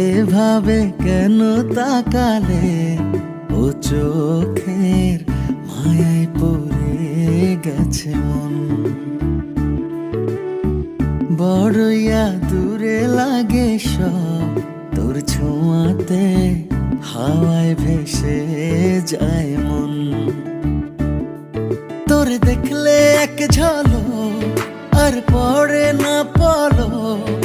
এভাবে কেন তাকালে, ও চোখের মায়ায় পড়ে গেছে মন। বড়ইয়া দূরে লাগে সব তোর ছোঁয়াতে, হাওয়ায় ভেসে যায় মন। তোর দেখলে এক ঝলক আর পড়ে না পলক,